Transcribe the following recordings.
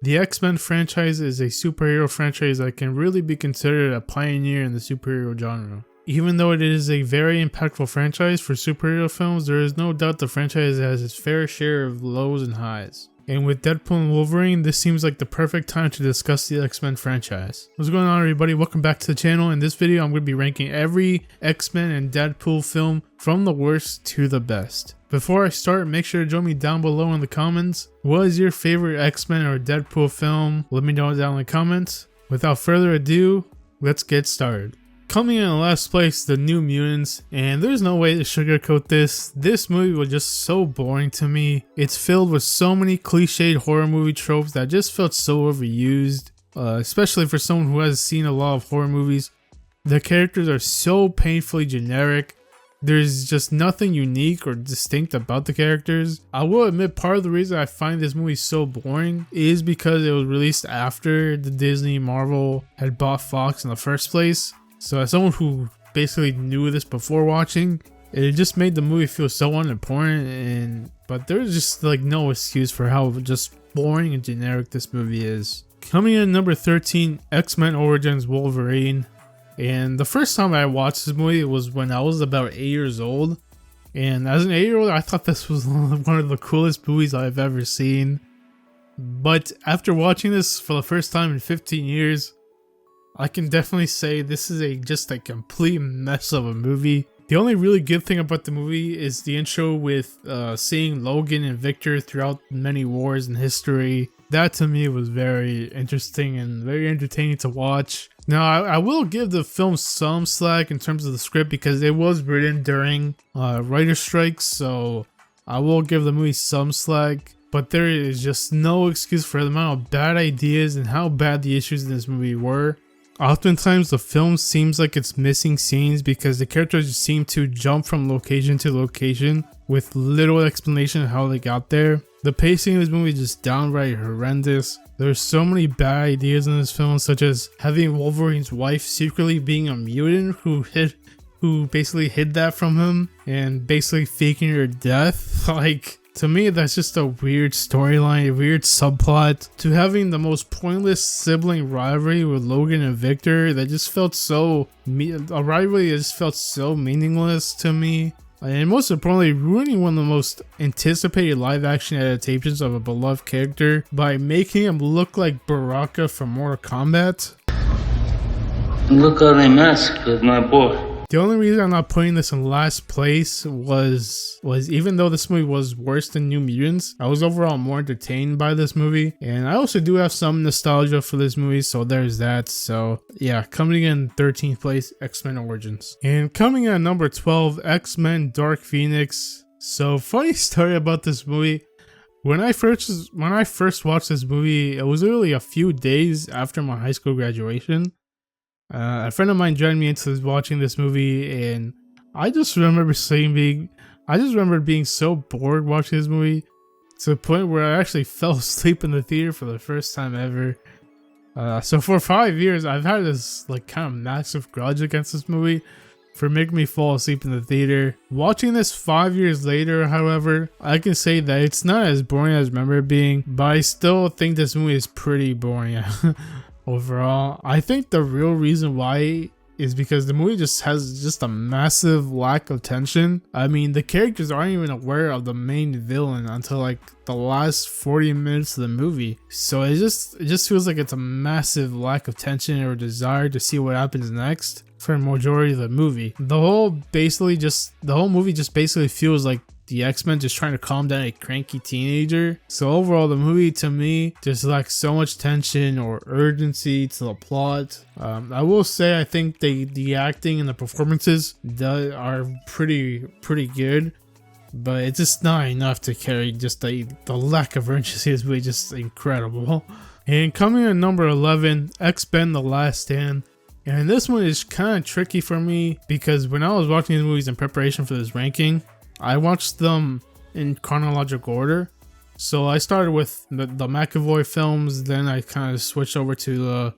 The X-Men franchise is a superhero franchise that can really be considered a pioneer in the superhero genre. Even though it is a very impactful franchise for superhero films, there is no doubt the franchise has its fair share of lows and highs. And with Deadpool and Wolverine, this seems like the perfect time to discuss the X-Men franchise. What's going on, everybody? Welcome back to the channel. In this video, I'm going to be ranking every X-Men and Deadpool film from the worst to the best. Before I start, make sure to join me down below in the comments. What is your favorite X-Men or Deadpool film? Let me know down in the comments. Without further ado, let's get started. Coming in last place, the New Mutants, and there's no way to sugarcoat this. This movie was just so boring to me. It's filled with so many cliched horror movie tropes that just felt so overused, especially for someone who hasn't seen a lot of horror movies. The characters are so painfully generic. There's just nothing unique or distinct about the characters. I will admit part of the reason I find this movie so boring is because it was released after the Disney Marvel had bought Fox in the first place. So as someone who basically knew this before watching, it just made the movie feel so unimportant, but there's just like no excuse for how just boring and generic this movie is. Coming in at number 13, X-Men Origins Wolverine. And the first time I watched this movie was when I was about 8 years old. And as an 8-year-old, I thought this was one of the coolest movies I've ever seen. But after watching this for the first time in 15 years, I can definitely say this is just a complete mess of a movie. The only really good thing about the movie is the intro with seeing Logan and Victor throughout many wars in history. That to me was very interesting and very entertaining to watch. Now I will give the film some slack in terms of the script because it was written during writer strikes, so I will give the movie some slack. But there is just no excuse for the amount of bad ideas and how bad the issues in this movie were. Oftentimes the film seems like it's missing scenes because the characters just seem to jump from location to location with little explanation of how they got there. The pacing of this movie is just downright horrendous. There's so many bad ideas in this film, such as having Wolverine's wife secretly being a mutant who basically hid that from him and basically faking her death. Like, to me, that's just a weird storyline, a weird subplot, to having the most pointless sibling rivalry with Logan and Victor that just felt so, a rivalry that just felt so meaningless to me. And most importantly, ruining one of the most anticipated live action adaptations of a beloved character by making him look like Baraka from Mortal Kombat. Look how they massacred my boy. The only reason I'm not putting this in last place was even though this movie was worse than New Mutants, I was overall more entertained by this movie. And I also do have some nostalgia for this movie, so there's that. So yeah, coming in 13th place, X-Men Origins. And coming in at number 12, X-Men Dark Phoenix. So funny story about this movie. When I first watched this movie, it was literally a few days after my high school graduation. A friend of mine dragged me into watching this movie, and I just remember being so bored watching this movie to the point where I actually fell asleep in the theater for the first time ever. So for 5 years, I've had this like kind of massive grudge against this movie for making me fall asleep in the theater. Watching this 5 years later, however, I can say that it's not as boring as I remember it being, but I still think this movie is pretty boring. Overall, I think the real reason why is because the movie just has a massive lack of tension. I mean, the characters aren't even aware of the main villain until like the last 40 minutes of the movie. So it just feels like it's a massive lack of tension or desire to see what happens next for a majority of the movie. The whole movie just basically feels like the X-Men just trying to calm down a cranky teenager. So overall, the movie to me just lacks so much tension or urgency to the plot. I will say I think the acting and the performances are pretty good, but it's just not enough to carry just the lack of urgency is really just incredible. And coming in at number 11, X-Men The Last Stand. And this one is kind of tricky for me because when I was watching these movies in preparation for this ranking, I watched them in chronological order. So I started with the McAvoy films, then I kind of switched over to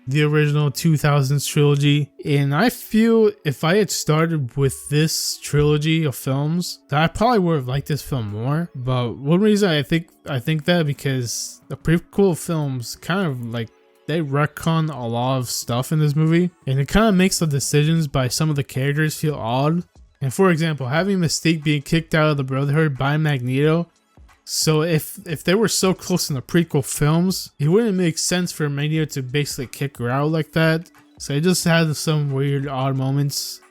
the original 2000s trilogy. And I feel if I had started with this trilogy of films, that I probably would have liked this film more. But one reason I think that because the prequel films kind of like they retcon a lot of stuff in this movie, and it kind of makes the decisions by some of the characters feel odd. And for example, having Mystique being kicked out of the Brotherhood by Magneto. So if they were so close in the prequel films, it wouldn't make sense for Magneto to basically kick her out like that. So it just had some weird, odd moments,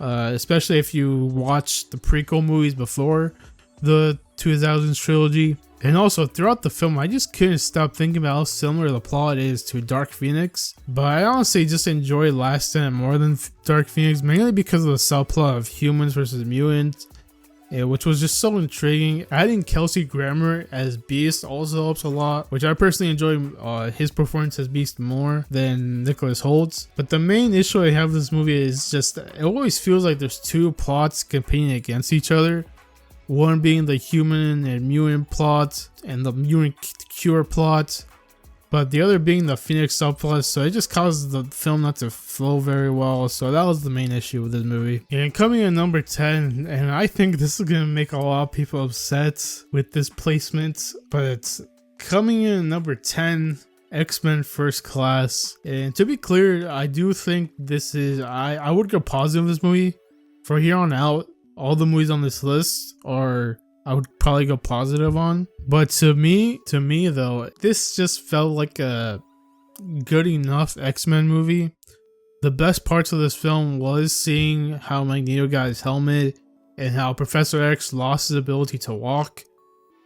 especially if you watch the prequel movies before the 2000s trilogy. And also throughout the film, I just couldn't stop thinking about how similar the plot is to Dark Phoenix. But I honestly just enjoy Last Stand more than Dark Phoenix, mainly because of the subplot of humans versus mutants. Which was just so intriguing. Adding Kelsey Grammer as Beast also helps a lot, which I personally enjoy his performance as Beast more than Nicholas Holt's. But the main issue I have with this movie is just it always feels like there's two plots competing against each other. One being the human and mutant plot and the mutant cure plot, but the other being the Phoenix subplot, so it just causes the film not to flow very well. So that was the main issue with this movie. And coming in number 10, and I think this is gonna make a lot of people upset with this placement, but it's coming in number 10, X-Men First Class. And to be clear, I do think this is I would go positive with this movie. For here on out, all the movies on this list are I would probably go positive on. But to me though, this just felt like a good enough X-Men movie. The best parts of this film was seeing how Magneto got his helmet and how Professor X lost his ability to walk.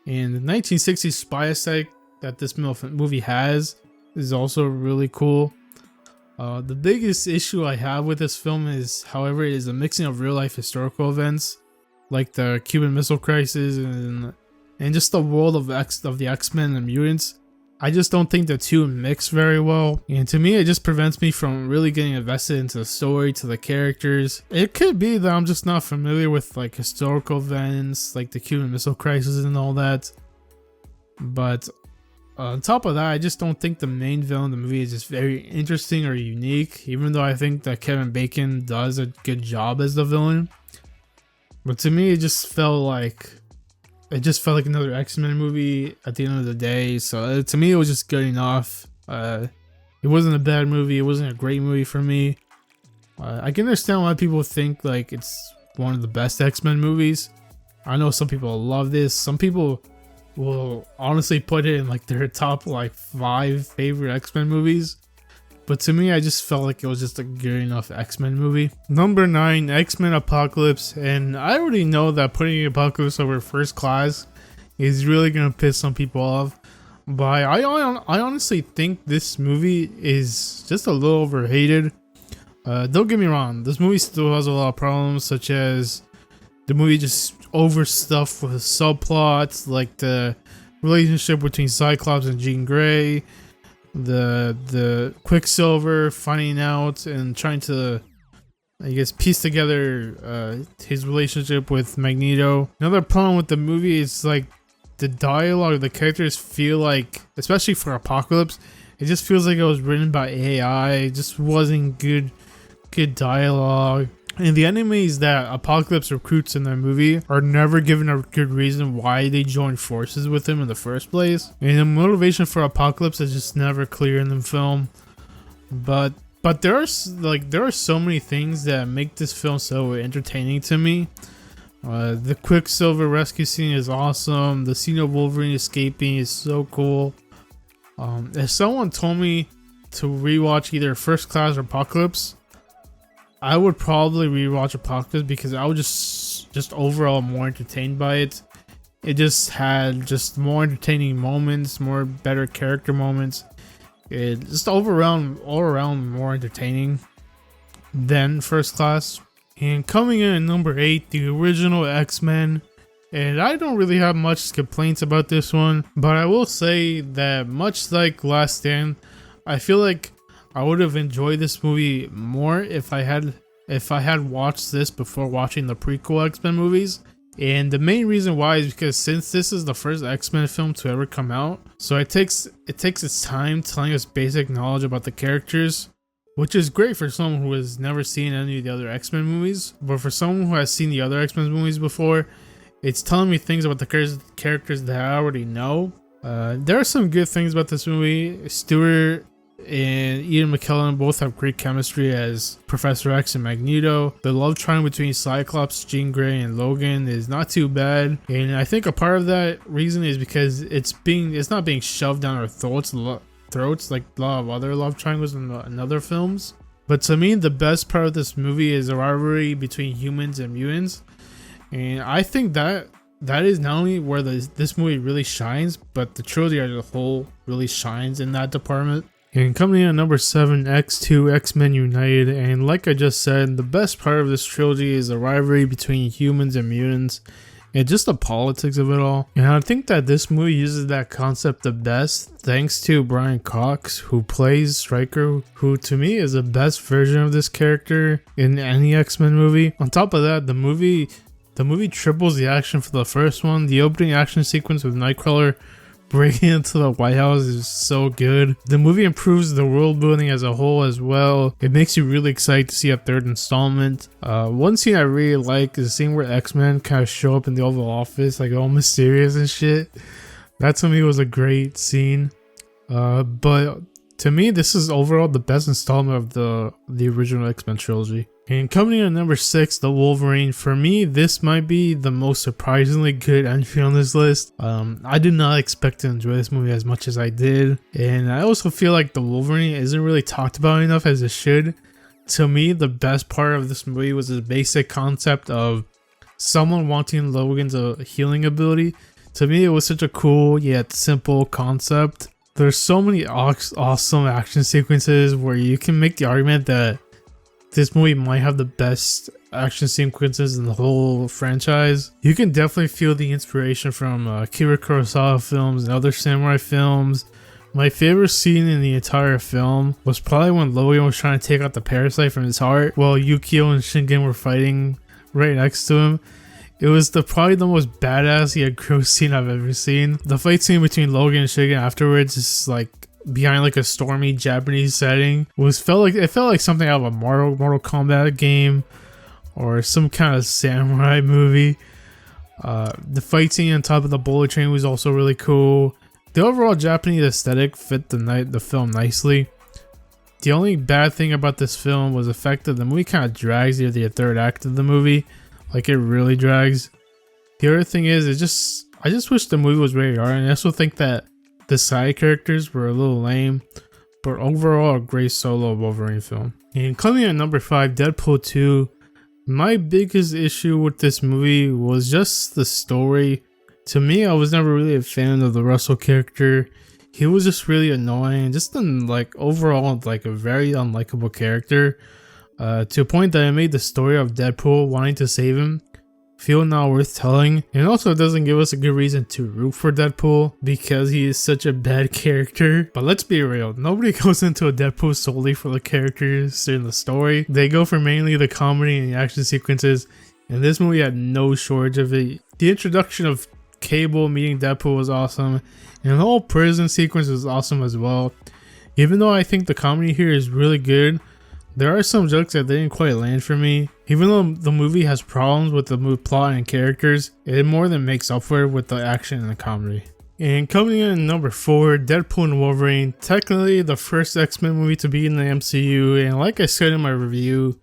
And the 1960s spy aesthetic that this movie has is also really cool. The biggest issue I have with this film is, however, is a mixing of real life historical events like the Cuban Missile Crisis and just the world of the X-Men and mutants. I just don't think the two mix very well, and to me it just prevents me from really getting invested into the story, to the characters. It could be that I'm just not familiar with like historical events like the Cuban Missile Crisis and all that, but on top of that, I just don't think the main villain of the movie is just very interesting or unique, even though I think that Kevin Bacon does a good job as the villain. But to me, it just felt like another X-Men movie at the end of the day. So to me, it was just good enough. It wasn't a bad movie. It wasn't a great movie for me. I can understand why people think like it's one of the best X-Men movies. I know some people love this. Some people will honestly put it in like their top like 5 favorite X-Men movies. But to me, I just felt like it was just a good enough X-Men movie. Number 9, X-Men Apocalypse. And I already know that putting Apocalypse over First Class is really going to piss some people off. But I honestly think this movie is just a little overhated. Don't get me wrong, this movie still has a lot of problems, such as the movie just overstuffed with subplots like the relationship between Cyclops and Jean Grey, the Quicksilver finding out and trying to, I guess, piece together his relationship with Magneto. Another problem with the movie is like the dialogue. The characters feel like, especially for Apocalypse, it just feels like it was written by AI. It just wasn't good dialogue. And the enemies that Apocalypse recruits in the movie are never given a good reason why they joined forces with him in the first place. And the motivation for Apocalypse is just never clear in the film. But there are so many things that make this film so entertaining to me. The Quicksilver rescue scene is awesome. The scene of Wolverine escaping is so cool. If someone told me to rewatch either First Class or Apocalypse, I would probably rewatch Apocalypse because I was just overall more entertained by it. It just had just more entertaining moments, more better character moments. It just all around more entertaining than First Class. And coming in at number 8, the original X-Men. And I don't really have much complaints about this one, but I will say that much like Last Stand, I feel like I would have enjoyed this movie more if I had watched this before watching the prequel X-Men movies. And the main reason why is because since this is the first X-Men film to ever come out, so it takes its time telling us basic knowledge about the characters, which is great for someone who has never seen any of the other X-Men movies. But for someone who has seen the other X-Men movies before, it's telling me things about the characters that I already know. There are some good things about this movie. Stewart and Ian McKellen both have great chemistry as Professor X and Magneto. The love triangle between Cyclops, Jean Grey, and Logan is not too bad, and I think a part of that reason is because it's not being shoved down our throats like a lot of other love triangles in other films. But to me, the best part of this movie is the rivalry between humans and mutants, and I think that is not only where this movie really shines, but the trilogy as a whole really shines in that department. And coming in at number 7, X2 X-Men United, and like I just said, the best part of this trilogy is the rivalry between humans and mutants, and just the politics of it all. And I think that this movie uses that concept the best, thanks to Brian Cox, who plays Stryker, who to me is the best version of this character in any X-Men movie. On top of that, the movie triples the action for the first one. The opening action sequence with Nightcrawler breaking into the White House is so good. The movie improves the world building as a whole as well. It makes you really excited to see a third installment. One scene I really like is the scene where X-Men kind of show up in the Oval Office, like all mysterious and shit. That to me was a great scene. But to me, this is overall the best installment of the original X-Men trilogy. And coming in at number 6, the Wolverine. For me, this might be the most surprisingly good entry on this list. I did not expect to enjoy this movie as much as I did. And I also feel like the Wolverine isn't really talked about enough as it should. To me, the best part of this movie was the basic concept of someone wanting Logan's healing ability. To me, it was such a cool yet simple concept. There's so many awesome action sequences where you can make the argument that this movie might have the best action sequences in the whole franchise. You can definitely feel the inspiration from Akira Kurosawa films and other samurai films. My favorite scene in the entire film was probably when Logan was trying to take out the parasite from his heart while Yukio and Shingen were fighting right next to him. It was probably the most badass yet gross scene I've ever seen. The fight scene between Logan and Shingen afterwards is like behind like a stormy Japanese setting. It felt like something out of a Mortal Kombat game or some kind of samurai movie. The fight scene on top of the bullet train was also really cool. The overall Japanese aesthetic fit the film nicely. The only bad thing about this film was the fact that the movie kind of drags near the third act of the movie. Like, it really drags. The other thing is, I just wish the movie was rated R, and I also think that the side characters were a little lame, but overall a great solo Wolverine film. And coming at number 5, Deadpool 2. My biggest issue with this movie was just the story. To me, I was never really a fan of the Russell character. He was just really annoying, just overall like a very unlikable character. To a point that it made the story of Deadpool wanting to save him feel not worth telling, and also it doesn't give us a good reason to root for Deadpool because he is such a bad character. But let's be real, nobody goes into a Deadpool solely for the characters in the story. They go for mainly the comedy and the action sequences, and this movie had no shortage of it. The introduction of Cable meeting Deadpool was awesome, and the whole prison sequence was awesome as well. Even though I think the comedy here is really good, there are some jokes that didn't quite land for me. Even though the movie has problems with the plot and characters, it more than makes up for it with the action and the comedy. And coming in at number 4, Deadpool and Wolverine. Technically the first X-Men movie to be in the MCU, and like I said in my review,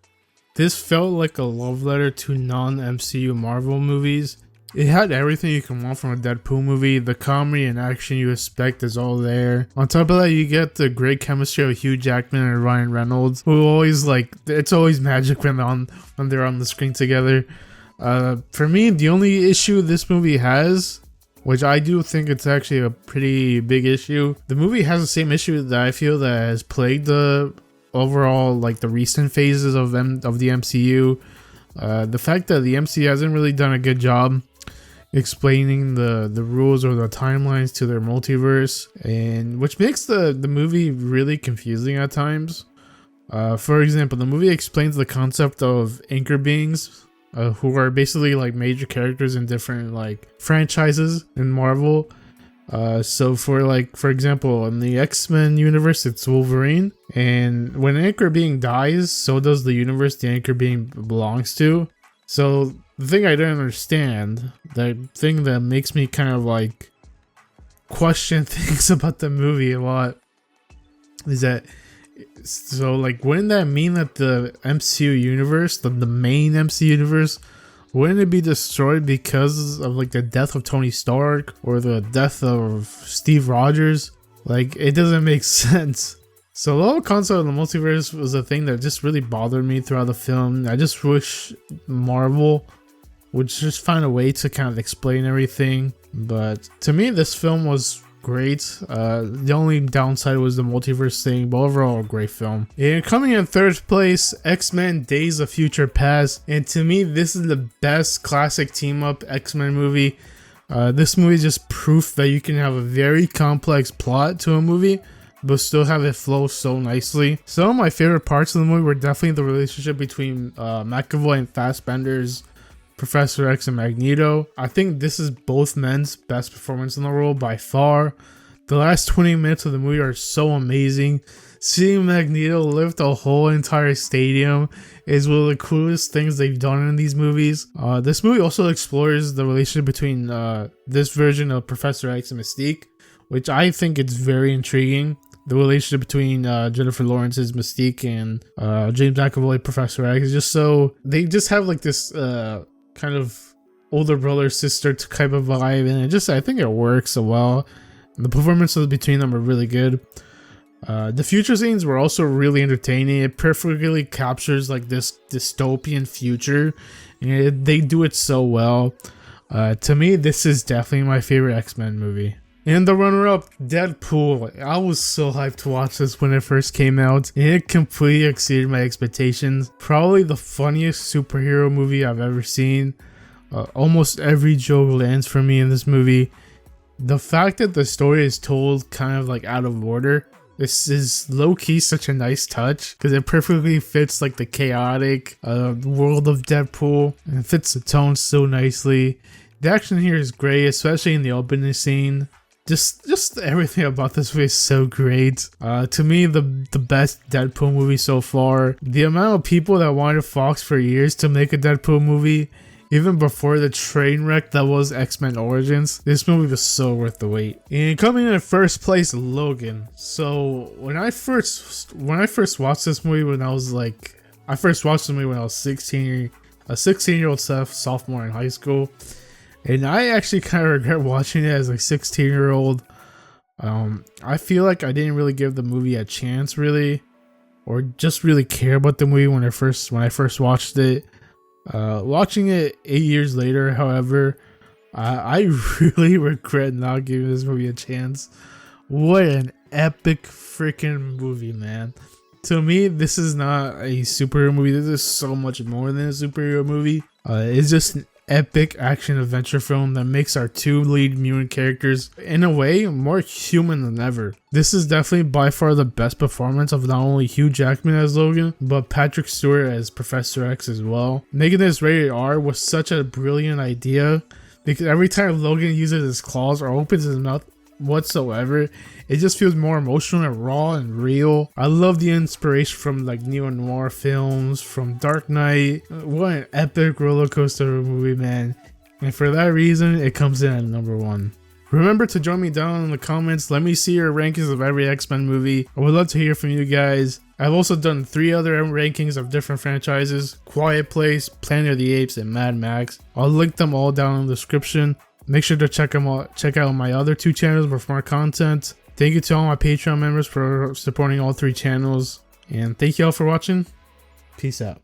this felt like a love letter to non-MCU Marvel movies. It had everything you can want from a Deadpool movie. The comedy and action you expect is all there. On top of that, you get the great chemistry of Hugh Jackman and Ryan Reynolds, who always it's always magic when they're on the screen together. For me, the only issue this movie has, which I do think it's actually a pretty big issue, the movie has the same issue that I feel that has plagued the overall the recent phases of the MCU. The fact that the MCU hasn't really done a good job explaining the rules or the timelines to their multiverse, and which makes the movie really confusing at times. For example, the movie explains the concept of anchor beings who are basically like major characters in different like franchises in Marvel. So for example, in the X-Men universe, it's Wolverine, and when Anchor Being dies, so does the universe the Anchor Being belongs to. So the thing I don't understand, the thing that makes me kind of like question things about the movie a lot, is that, so like, wouldn't that mean that the MCU universe, the main MCU universe, wouldn't it be destroyed because of like the death of Tony Stark or the death of Steve Rogers? Like, it doesn't make sense. So the whole concept of the multiverse was a thing that just really bothered me throughout the film. I just wish Marvel would just find a way to kind of explain everything. But to me, this film was great. The only downside was the multiverse thing, but overall a great film. And coming in third place, X-Men Days of Future Past. And to me, this is the best classic team up X-Men movie. This movie is just proof that you can have a very complex plot to a movie but still have it flow so nicely. Some of my favorite parts of the movie were definitely the relationship between McAvoy and Fassbender's Professor X and Magneto. I think this is both men's best performance in the role by far. The last 20 minutes of the movie are so amazing. Seeing Magneto lift a whole entire stadium is one of the coolest things they've done in these movies. This movie also explores the relationship between this version of Professor X and Mystique, which I think is very intriguing. The relationship between Jennifer Lawrence's Mystique and James McAvoy Professor X is just so, they just have like this kind of older brother sister type of vibe, and I think it works so well. The performances between them are really good. The future scenes were also really entertaining. It perfectly captures like this dystopian future, and they do it so well. To me, this is definitely my favorite X-Men movie. And the runner-up, Deadpool. I was so hyped to watch this when it first came out, and it completely exceeded my expectations. Probably the funniest superhero movie I've ever seen. Almost every joke lands for me in this movie. The fact that the story is told kind of like out of order, this is low-key such a nice touch, because it perfectly fits like the chaotic world of Deadpool, and it fits the tone so nicely. The action here is great, especially in the opening scene. Just everything about this movie is so great. To me, the best Deadpool movie so far. The amount of people that wanted Fox for years to make a Deadpool movie, even before the train wreck that was X-Men Origins, this movie was so worth the wait. And coming in first place, Logan. So when I first watched this movie, when I was 16, a 16-year-old sophomore in high school. And I actually kind of regret watching it as a 16-year-old. I feel like I didn't really give the movie a chance, really, or just really care about the movie when I first watched it. Watching it 8 years later, however, I really regret not giving this movie a chance. What an epic freaking movie, man. To me, this is not a superhero movie. This is so much more than a superhero movie. It's just an epic action adventure film that makes our two lead mutant characters, in a way, more human than ever. This is definitely by far the best performance of not only Hugh Jackman as Logan, but Patrick Stewart as Professor X as well. Making this rated R was such a brilliant idea, because every time Logan uses his claws or opens his mouth whatsoever, it just feels more emotional and raw and real. I love the inspiration from like neo-noir films, from Dark Knight. What an epic roller coaster of a movie, man. And for that reason, it comes in at number 1. Remember to join me down in the comments. Let me see your rankings of every X-Men movie. I would love to hear from you guys. I've also done 3 other rankings of different franchises: Quiet Place, Planet of the Apes, and Mad Max. I'll link them all down in the description. Make sure to check out my other 2 channels for more content. Thank you to all my Patreon members for supporting all 3 channels. And thank you all for watching. Peace out.